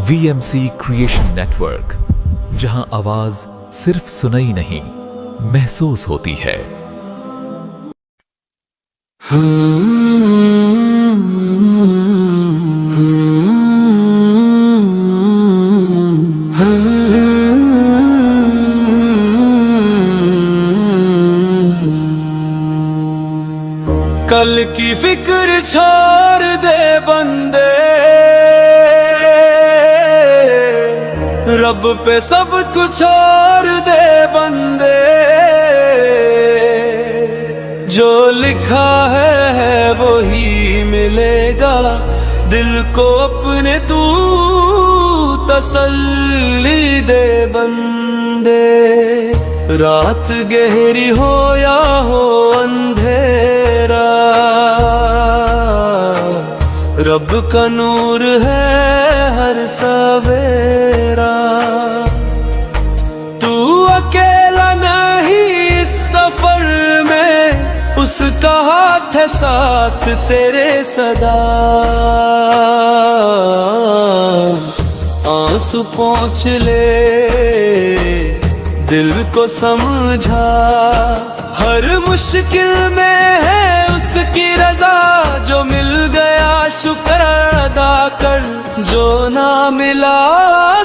VMC creation network, जहां आवाज सिर्फ सुनाई नहीं, महसूस होती है। कल की फिक्र छोड़ दे बंदे, रब पे सब कुछ छोड़ दे बंदे। जो लिखा है वही मिलेगा, दिल को अपने तू तसल्ली दे बंदे। रात गहरी हो या हो अंधेरा, रब का नूर है हर सवेरा। तू अकेला नहीं इस सफर में, उसका हाथ है साथ तेरे सदा। आंसू पोंछ ले, दिल को समझा, हर मुश्किल में है उसकी रजा। जो मिल गया शुक्र अदा कर, जो ना मिला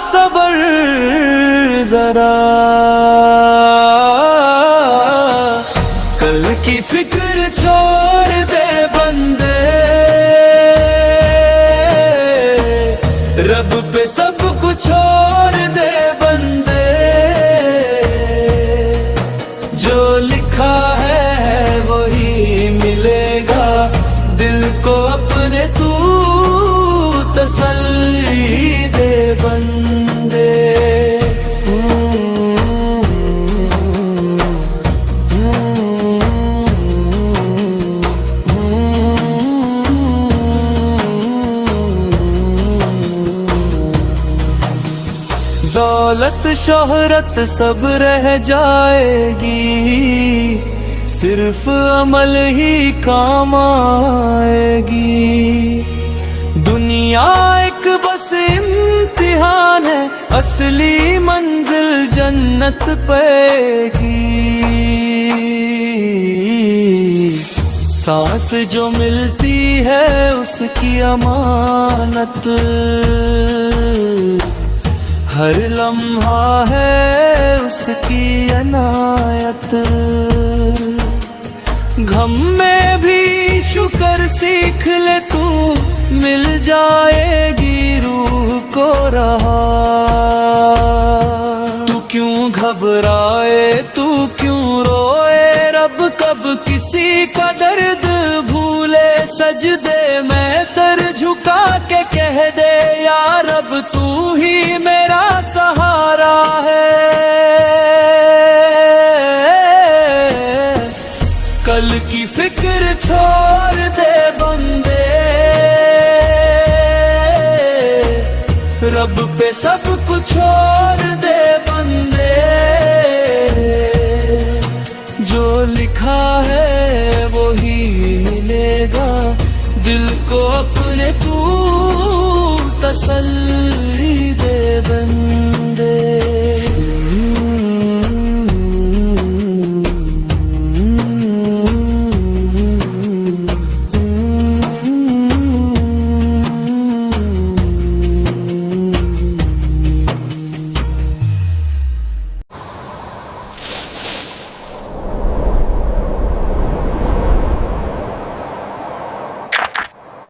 सब्र जरा। कल की फिक्र छोड़ दे बंदे, रब पे सब कुछ छोड़ दे बंदे। जो लिखा है वही मिलेगा, दिल को अपने तू तसल्ली दे बंदे। दौलत शोहरत सब रह जाएगी, सिर्फ अमल ही काम आएगी। दुनिया एक बस इम्तिहान है, असली मंजिल जन्नत पेगी। सांस जो मिलती है उसकी अमानत, हर लम्हा है उसकी अनायत। गम में भी शुक्र सीख ले तू, मिल जाएगी रूह को रहा। तू क्यों घबराए, तू क्यों रोए, रब कब किसी का दर्द भूले। सजदे में सर झुका के कह दे, या रब तू ही मेरा सहारा है। कल की फिक्र छोड़ दे बंदे, रब पे सब कुछ छोड़ दे बंदे। जो लिखा है वही मिलेगा, दिल को अपने तू तसल्ली